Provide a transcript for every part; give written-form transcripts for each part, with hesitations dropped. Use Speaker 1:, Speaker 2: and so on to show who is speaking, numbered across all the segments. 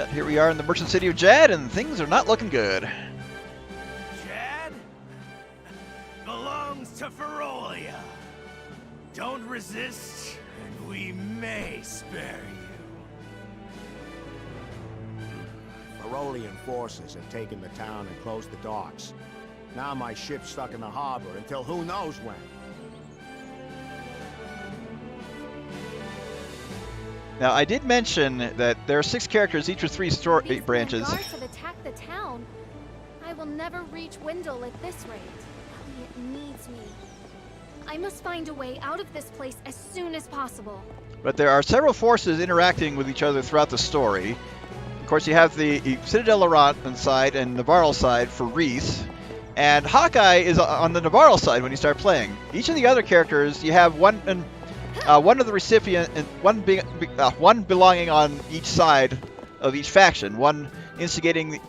Speaker 1: Here we are in the merchant city of Jadd, and things are not looking good.
Speaker 2: Jadd belongs to Ferolia. Don't resist, and we may spare you.
Speaker 3: Ferolian forces have taken the town and closed the docks. Now my ship's stuck in the harbor until who knows when.
Speaker 1: Now, I did mention that there are 6 characters, each with 3 story branches.
Speaker 4: These guards have attacked the town. I will never reach Wendell at this rate. Elliot needs me. I must find a way out of this place as soon as possible.
Speaker 1: But there are several forces interacting with each other throughout the story. Of course, you have the Citadel Laurent side and Navarro side for Reese. And Hawkeye is on the Navarro side when you start playing. Each of the other characters, you have one of the recipient and one belonging on each side of each faction. One instigating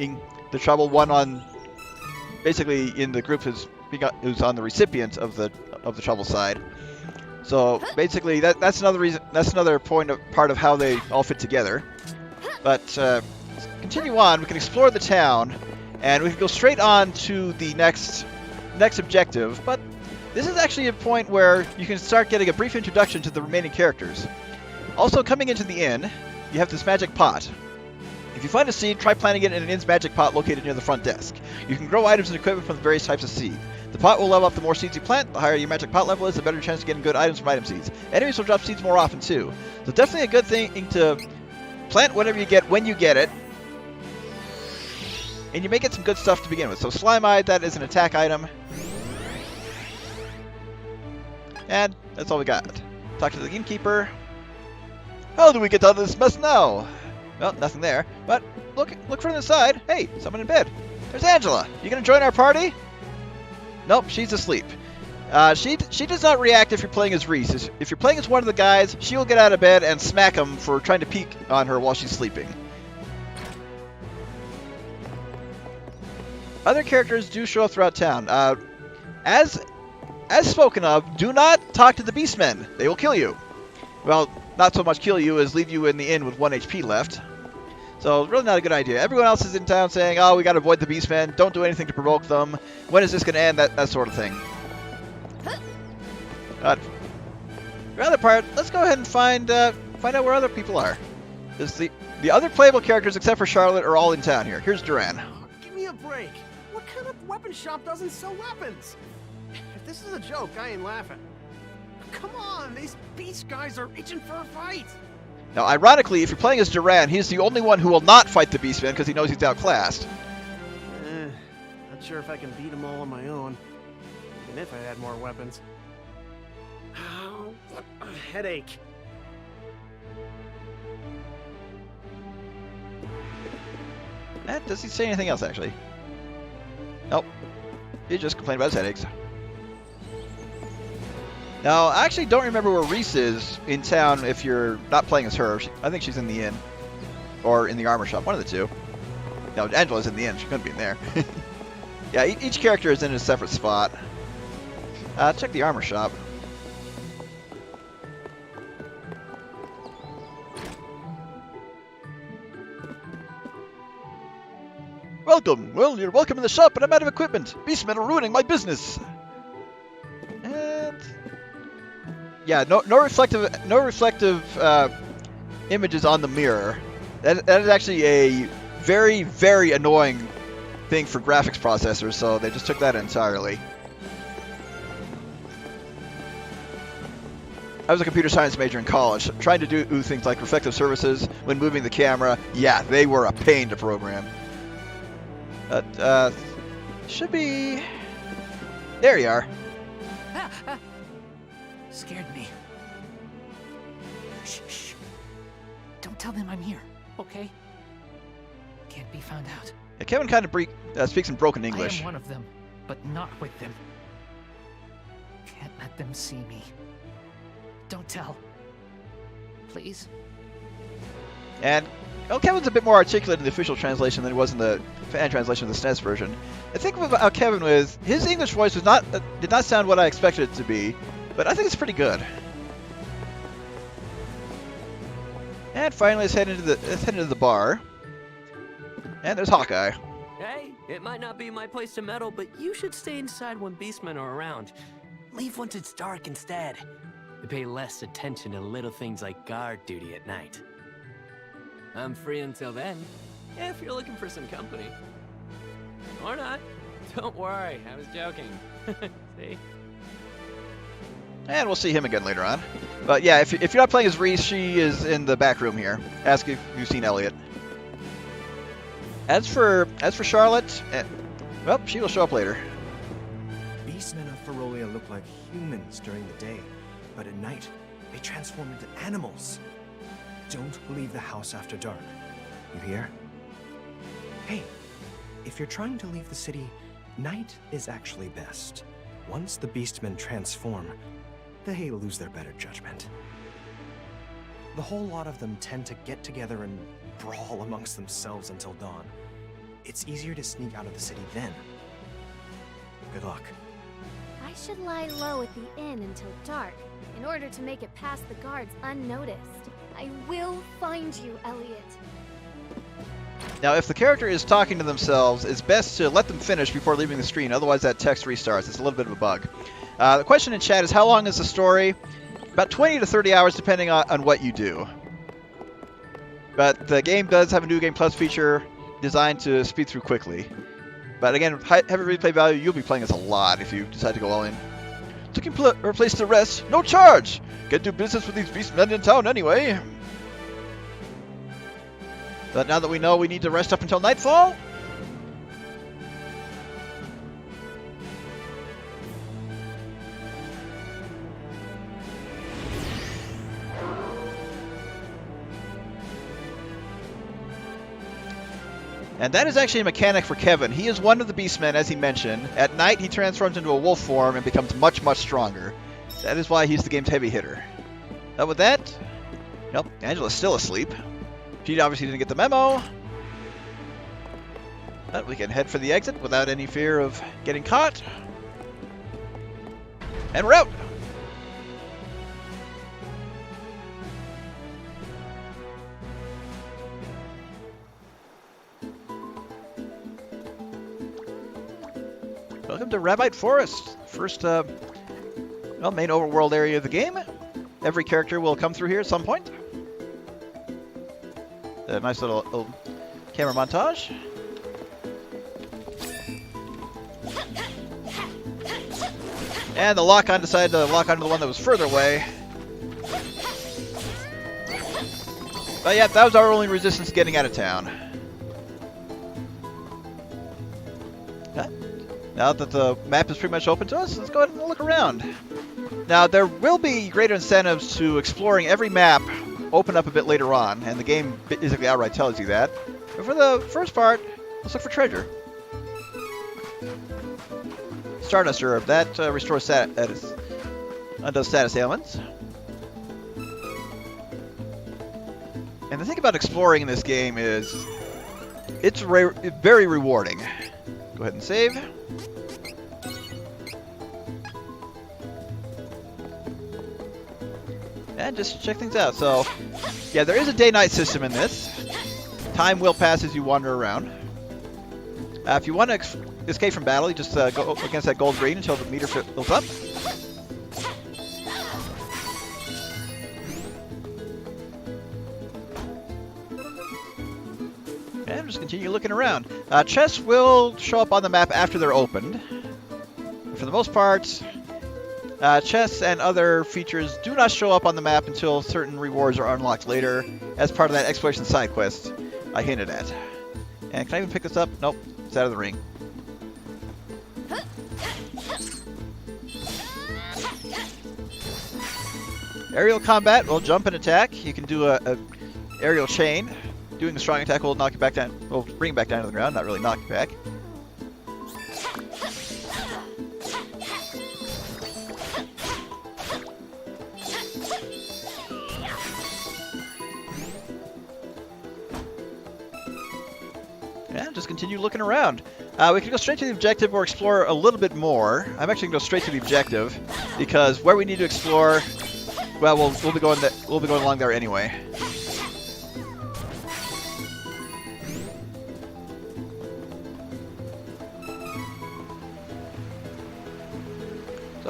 Speaker 1: the trouble. One on basically in the group who's on the recipient of the trouble side. So basically, that's another reason. That's another part of how they all fit together. But continue on. We can explore the town, and we can go straight on to the next objective. But this is actually a point where you can start getting a brief introduction to the remaining characters. Also, coming into the inn, you have this magic pot. If you find a seed, try planting it in an inn's magic pot located near the front desk. You can grow items and equipment from the various types of seed. The pot will level up the more seeds you plant. The higher your magic pot level is, the better your chance of getting good items from item seeds. Enemies will drop seeds more often too. So definitely a good thing to plant whatever you get when you get it. And you may get some good stuff to begin with. So Slime-Eye, that is an attack item. And that's all we got. Talk to the innkeeper. How do we get out of this mess now? Well, nothing there. But look from the side. Hey, someone in bed. There's Angela. You gonna join our party? Nope, she's asleep. She does not react if you're playing as Reese. If you're playing as one of the guys, she will get out of bed and smack him for trying to peek on her while she's sleeping. Other characters do show up throughout town. As spoken of, do not talk to the Beastmen. They will kill you. Well, not so much kill you as leave you in the inn with 1 HP left. So, really not a good idea. Everyone else is in town saying, oh, we gotta avoid the Beastmen. Don't do anything to provoke them. When is this gonna end? That sort of thing. But, for the other part, let's go ahead and find out where other people are. The other playable characters, except for Charlotte, are all in town here. Here's Duran.
Speaker 5: Oh, give me a break. What kind of weapon shop doesn't sell weapons? If this is a joke, I ain't laughing. Come on, these beast guys are itching for a fight.
Speaker 1: Now, ironically, if you're playing as Duran, he's the only one who will not fight the Beastmen because he knows he's outclassed.
Speaker 5: Not sure if I can beat them all on my own. Even if I had more weapons. Oh, what a headache.
Speaker 1: Does he say anything else, actually? Nope. He just complained about his headaches. Now, I actually don't remember where Reese is in town if you're not playing as her. I think she's in the inn. Or in the armor shop, one of the two. No, Angela's in the inn. She couldn't be in there. Yeah, each character is in a separate spot. Check the armor shop. Welcome! Well, you're welcome in the shop, but I'm out of equipment. Beastmen are ruining my business. And yeah, no reflective images on the mirror. That is actually a very, very annoying thing for graphics processors, so they just took that entirely. I was a computer science major in college, trying to do things like reflective surfaces when moving the camera. Yeah, they were a pain to program. But, should be... There you are.
Speaker 6: Scared me. Shh, shh. Don't tell them I'm here, okay? Can't be found out.
Speaker 1: Yeah, Kevin kind of speaks in broken English.
Speaker 6: I am one of them, but not with them. Can't let them see me. Don't tell. Please?
Speaker 1: And Kevin's a bit more articulate in the official translation than he was in the fan translation of the SNES version. The thing about Kevin was his English voice was did not sound what I expected it to be, but I think it's pretty good. And finally, let's head into the bar. And there's Hawkeye.
Speaker 7: Hey, it might not be my place to meddle, but you should stay inside when beastmen are around. Leave once it's dark instead. They pay less attention to little things like guard duty at night. I'm free until then, if you're looking for some company. Or not. Don't worry, I was joking. See?
Speaker 1: And we'll see him again later on. But yeah, if you're not playing as Reese, she is in the back room here. Ask if you've seen Elliot. As for Charlotte, well, she will show up later.
Speaker 8: Beastmen of Ferolia look like humans during the day, but at night, they transform into animals. Don't leave the house after dark. You hear? Hey, if you're trying to leave the city, night is actually best. Once the beastmen transform, they lose their better judgment. The whole lot of them tend to get together and brawl amongst themselves until dawn. It's easier to sneak out of the city then. Good luck.
Speaker 4: I should lie low at the inn until dark, in order to make it past the guards unnoticed. I will find you, Elliot.
Speaker 1: Now, if the character is talking to themselves, it's best to let them finish before leaving the screen, otherwise that text restarts. It's a little bit of a bug. The question in chat is, how long is the story? About 20 to 30 hours, depending on what you do. But the game does have a New Game Plus feature designed to speed through quickly. But again, heavy replay value, you'll be playing this a lot if you decide to go all in. Looking for a place to rest? No charge! Get to do business with these beastmen in town anyway. But now that we know we need to rest up until nightfall, and that is actually a mechanic for Kevin. He is one of the beastmen, as he mentioned. At night, he transforms into a wolf form and becomes much, much stronger. That is why he's the game's heavy hitter. But with that, nope, Angela's still asleep. She obviously didn't get the memo. But we can head for the exit without any fear of getting caught. And we're out! Welcome to Rabite Forest, first main overworld area of the game. Every character will come through here at some point. A nice little camera montage. And the lock-on decided to lock onto the one that was further away. But yeah, that was our only resistance getting out of town. Now that the map is pretty much open to us, let's go ahead and look around. Now, there will be greater incentives to exploring every map open up a bit later on, and the game basically outright tells you that. But for the first part, let's look for treasure. Stardust Herb, that restores undoes status ailments. And the thing about exploring in this game is it's very rewarding. Go ahead and save. And just check things out. So, yeah, there is a day-night system in this. Time will pass as you wander around. If you want to escape from battle, you just go against that gold green until the meter fills up. And just continue looking around. Chests will show up on the map after they're opened. For the most part, chests and other features do not show up on the map until certain rewards are unlocked later as part of that exploration side quest I hinted at. And can I even pick this up? Nope, it's out of the ring. Aerial combat will jump and attack. You can do a aerial chain. Doing a strong attack will knock you back down. Will bring you back down to the ground, not really knock you back. And just continue looking around. We can go straight to the objective or explore a little bit more. I'm actually going to go straight to the objective because where we need to explore, well, we'll be going along there anyway.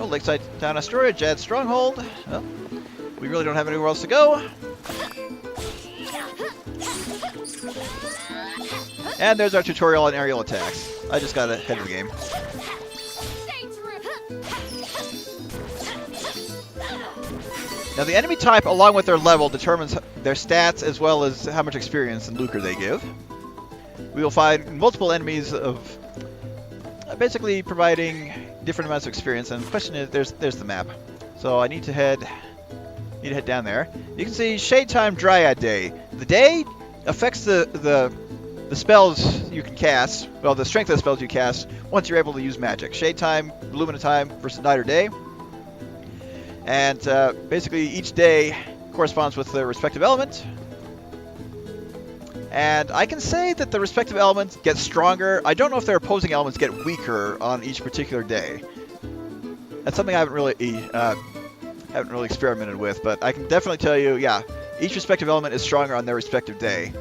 Speaker 1: So, Lakeside Town, Astoria, Jadd's stronghold. Well, we really don't have anywhere else to go. And there's our tutorial on aerial attacks. I just got ahead of the game. Now the enemy type, along with their level, determines their stats as well as how much experience and lucre they give. We will find multiple enemies of basically providing different amounts of experience. And the question is, there's the map. So I need to head down there. You can see Shade Time Dryad Day. The day affects the spells you can cast. Well, the strength of the spells you cast once you're able to use magic. Shade Time, Lumina Time versus night or day. And basically each day corresponds with the respective element. And I can say that the respective elements get stronger. I don't know if their opposing elements get weaker on each particular day. That's something I haven't really experimented with, but I can definitely tell you, yeah, each respective element is stronger on their respective day.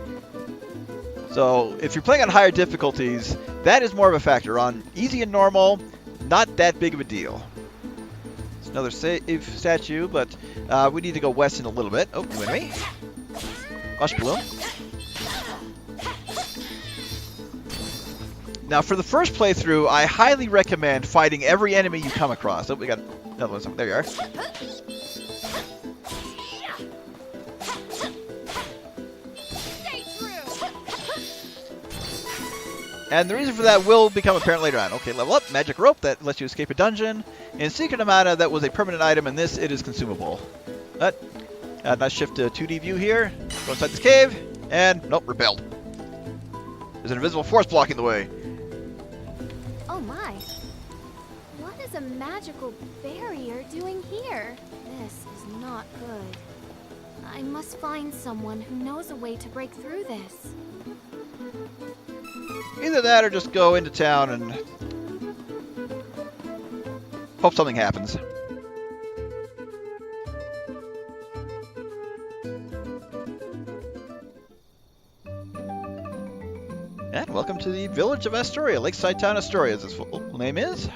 Speaker 1: So if you're playing on higher difficulties, that is more of a factor. On easy and normal, not that big of a deal. It's another save statue, but we need to go west in a little bit. Oh, new enemy. Mush Bloom. Now, for the first playthrough, I highly recommend fighting every enemy you come across. Oh, we got another one. There you are. And the reason for that will become apparent later on. Okay, level up. Magic rope that lets you escape a dungeon. In Secret Amana, that was a permanent item. In this, it is consumable. But, nice shift to 2D view here. Go inside this cave. And, nope, repelled. There's an invisible force blocking the way.
Speaker 4: Oh my. What is a magical barrier doing here? This is not good. I must find someone who knows a way to break through this.
Speaker 1: Either that or just go into town and hope something happens. And welcome to the village of Astoria, Lakeside Town, Astoria, as its full name is.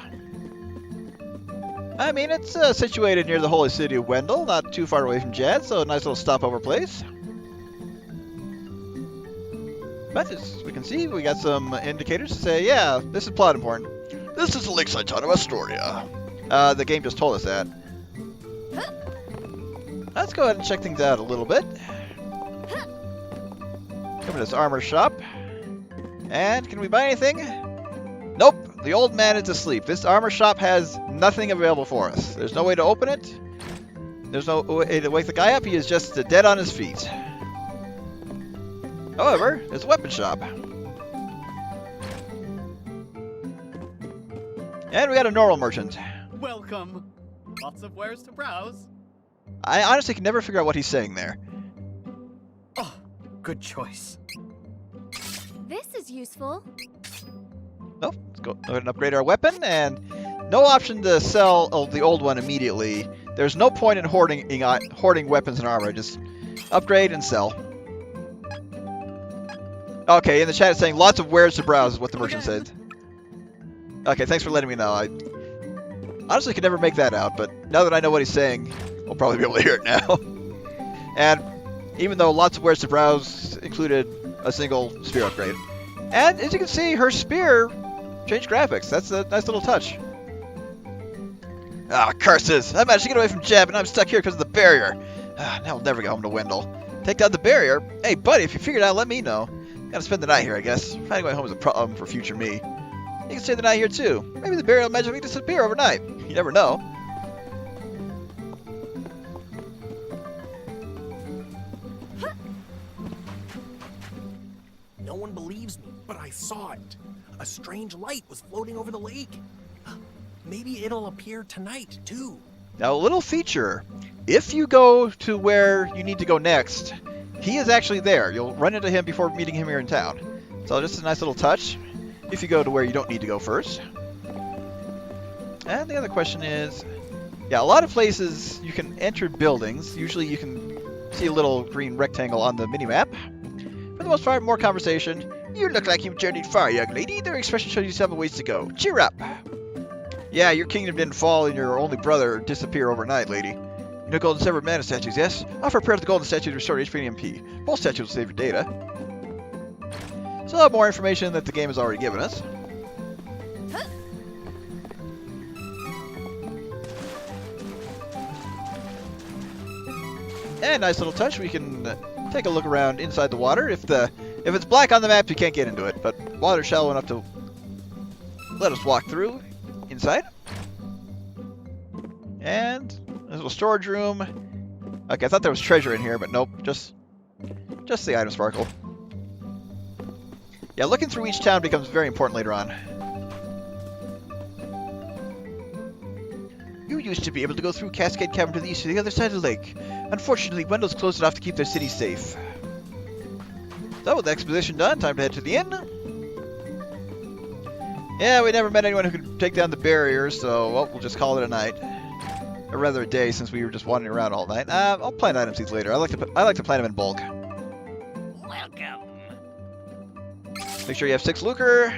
Speaker 1: I mean, it's situated near the holy city of Wendell, not too far away from Jadd, so a nice little stopover place. But as we can see, we got some indicators to say, yeah, this is plot important. This is the Lakeside Town of Astoria. The game just told us that. Let's go ahead and check things out a little bit. Come to this armor shop. And can we buy anything? Nope, the old man is asleep. This armor shop has nothing available for us. There's no way to open it. There's no way to wake the guy up. He is just dead on his feet. However, there's a weapon shop. And we got a normal merchant.
Speaker 9: Welcome. Lots of wares to browse.
Speaker 1: I honestly can never figure out what he's saying there.
Speaker 9: Oh, good choice.
Speaker 4: This is useful.
Speaker 1: Nope, let's go ahead and upgrade our weapon, and no option to sell the old one immediately. There's no point in hoarding weapons and armor. Just upgrade and sell. Okay, in the chat it's saying lots of wares to browse is what the merchant said. Okay, thanks for letting me know. I honestly could never make that out, but now that I know what he's saying, we'll probably be able to hear it now. And even though lots of wares to browse included a single spear upgrade. And as you can see, her spear changed graphics. That's a nice little touch. Ah, curses! I managed to get away from Jadd, and I'm stuck here because of the barrier. Now I'll never get home to Wendell. Take down the barrier? Hey, buddy, if you figured it out, let me know. Gotta spend the night here, I guess. Finding my way home is a problem for future me. You can stay the night here, too. Maybe the barrier will magically disappear overnight. You never know.
Speaker 5: No one believes me, but I saw it. A strange light was floating over the lake. Maybe it'll appear tonight, too.
Speaker 1: Now, a little feature. If you go to where you need to go next, he is actually there. You'll run into him before meeting him here in town. So just a nice little touch. If you go to where you don't need to go first. And the other question is, yeah, a lot of places you can enter buildings. Usually you can see a little green rectangle on the minimap. For the most part, more conversation. You look like you've journeyed far, young lady. Their expression shows you 7 ways to go. Cheer up. Yeah, your kingdom didn't fall and your only brother disappear overnight, lady. You know golden severed mana statues, yes? Offer a prayer to the golden statue to restore HP and MP. Both statues will save your data. So more information that the game has already given us. And nice little touch, we can take a look around inside the water. If it's black on the map, you can't get into it, but water's shallow enough to let us walk through inside. And there's a little storage room. Okay, I thought there was treasure in here, but nope, just the item sparkle. Yeah, looking through each town becomes very important later on. You used to be able to go through Cascade Cavern to the east to the other side of the lake. Unfortunately, Wendell's closed it off to keep their city safe. So, with the exposition done, time to head to the inn. Yeah, we never met anyone who could take down the barrier, so well, we'll just call it a night. Or rather a day, since we were just wandering around all night. I'll plant items these later. I like to plant them in bulk.
Speaker 7: Welcome.
Speaker 1: Make sure you have 6 lucre.